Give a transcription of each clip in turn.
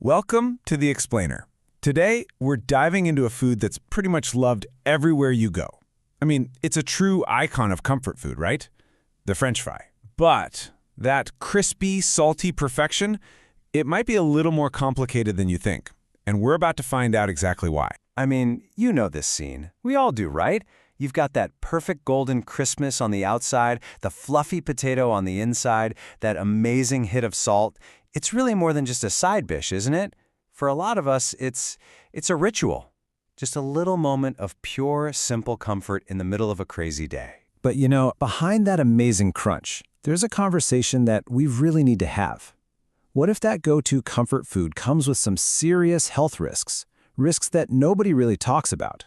Welcome to The Explainer. Today, we're diving into a food that's pretty much loved everywhere you go. I mean, it's a true icon of comfort food, right? The French fry. But that crispy, salty perfection, it might be a little more complicated than you think. And we're about to find out exactly why. I mean, you know this scene. We all do, right? You've got that perfect golden crispness on the outside, the fluffy potato on the inside, that amazing hit of salt. It's really more than just a side dish, isn't it? For a lot of us, it's a ritual. Just a little moment of pure, simple comfort in the middle of a crazy day. But you know, behind that amazing crunch, there's a conversation that we really need to have. What if that go-to comfort food comes with some serious health risks? Risks that nobody really talks about.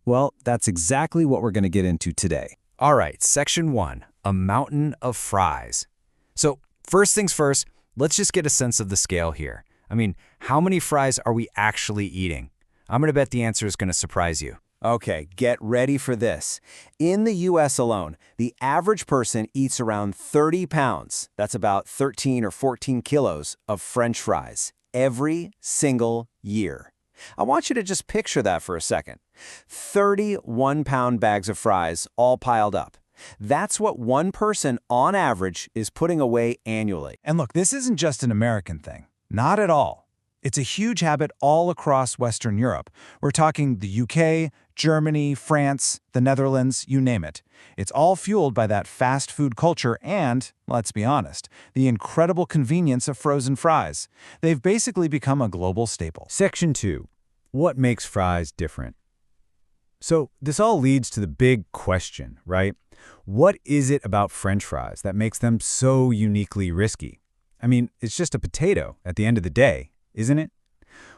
Well, that's exactly what we're going to get into today. All right, Section 1, a mountain of fries. So, first things first, let's just get a sense of the scale here. I mean, how many fries are we actually eating? I'm going to bet the answer is going to surprise you. Okay, get ready for this. In the US alone, the average person eats around 30 pounds, that's about 13 or 14 kilos, of French fries every single year. I want you to just picture that for a second. 30 one-pound bags of fries all piled up. That's what one person, on average, is putting away annually. And look, this isn't just an American thing. Not at all. It's a huge habit all across Western Europe. We're talking the UK, Germany, France, the Netherlands, you name it. It's all fueled by that fast food culture and, let's be honest, the incredible convenience of frozen fries. They've basically become a global staple. Section 2. What makes fries different? So this all leads to the big question, right? What is it about French fries that makes them so uniquely risky? I mean, it's just a potato at the end of the day, isn't it?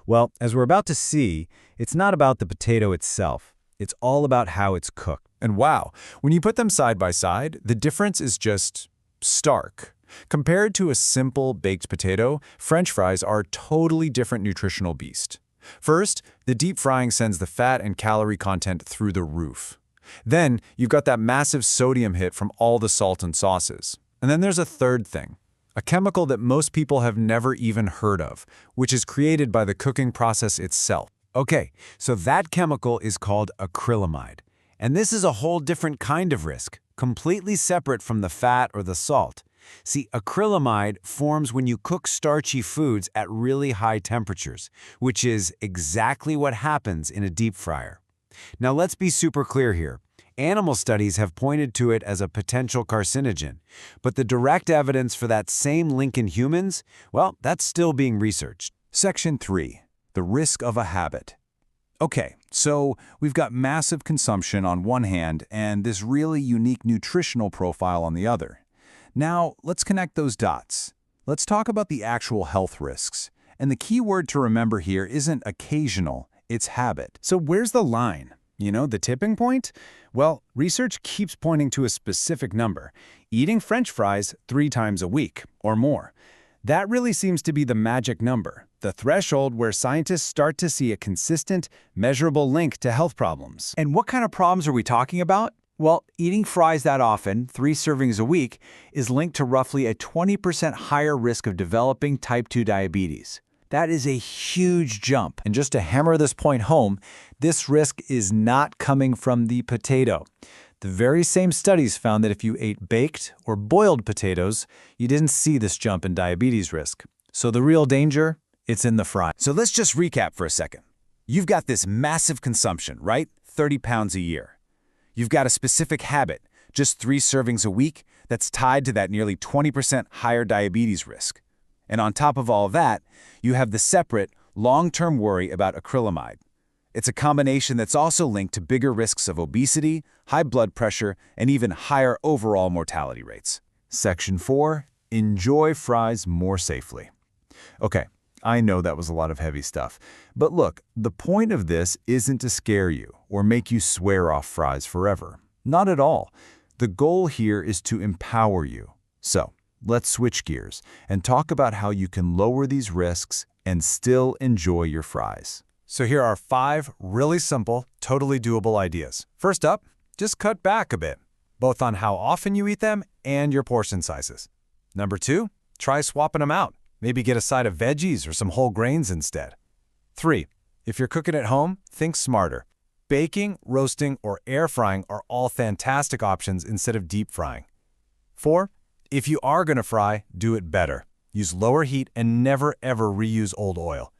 Well, as we're about to see, it's not about the potato itself. It's all about how it's cooked. And wow, when you put them side by side, the difference is just stark. Compared to a simple baked potato, French fries are a totally different nutritional beast. First, the deep frying sends the fat and calorie content through the roof. Then, you've got that massive sodium hit from all the salt and sauces. And then there's a third thing, a chemical that most people have never even heard of, which is created by the cooking process itself. Okay, so that chemical is called acrylamide. And this is a whole different kind of risk, completely separate from the fat or the salt. See, acrylamide forms when you cook starchy foods at really high temperatures, which is exactly what happens in a deep fryer. Now let's be super clear here. Animal studies have pointed to it as a potential carcinogen, but the direct evidence for that same link in humans, well, that's still being researched. Section 3. The risk of a habit. Okay, so we've got massive consumption on one hand and this really unique nutritional profile on the other. Now, let's connect those dots. Let's talk about the actual health risks. And the key word to remember here isn't occasional, it's habit. So where's the line? You know, the tipping point? Well, research keeps pointing to a specific number, eating French fries 3 times a week or more. That really seems to be the magic number, the threshold where scientists start to see a consistent, measurable link to health problems. And what kind of problems are we talking about? Well, eating fries that often, 3 servings a week, is linked to roughly a 20% higher risk of developing type 2 diabetes. That is a huge jump. And just to hammer this point home, this risk is not coming from the potato. The very same studies found that if you ate baked or boiled potatoes, you didn't see this jump in diabetes risk. So the real danger, it's in the fry. So let's just recap for a second. You've got this massive consumption, right? 30 pounds a year. You've got a specific habit, just 3 servings a week, that's tied to that nearly 20% higher diabetes risk. And on top of all of that, you have the separate, long-term worry about acrylamide. It's a combination that's also linked to bigger risks of obesity, high blood pressure, and even higher overall mortality rates. Section 4, enjoy fries more safely. Okay, I know that was a lot of heavy stuff. But look, the point of this isn't to scare you or make you swear off fries forever. Not at all. The goal here is to empower you. So, let's switch gears and talk about how you can lower these risks and still enjoy your fries. So here are 5 really simple, totally doable ideas. First up, just cut back a bit, both on how often you eat them and your portion sizes. Number 2, try swapping them out. Maybe get a side of veggies or some whole grains instead. 3. If you're cooking at home, think smarter. Baking, roasting, or air frying are all fantastic options instead of deep frying. 4. If you are going to fry, do it better. Use lower heat and never ever reuse old oil.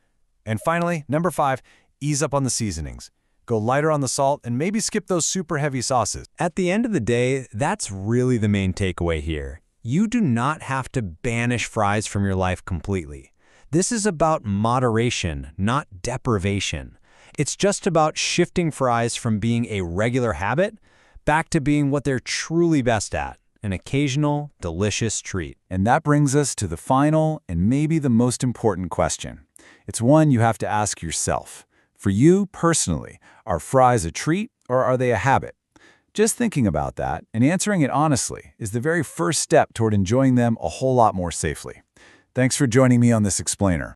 And finally, number 5, ease up on the seasonings. Go lighter on the salt and maybe skip those super heavy sauces. At the end of the day, that's really the main takeaway here. You do not have to banish fries from your life completely. This is about moderation, not deprivation. It's just about shifting fries from being a regular habit back to being what they're truly best at, an occasional, delicious treat. And that brings us to the final and maybe the most important question. It's one you have to ask yourself. For you personally, are fries a treat or are they a habit? Just thinking about that and answering it honestly is the very first step toward enjoying them a whole lot more safely. Thanks for joining me on this explainer.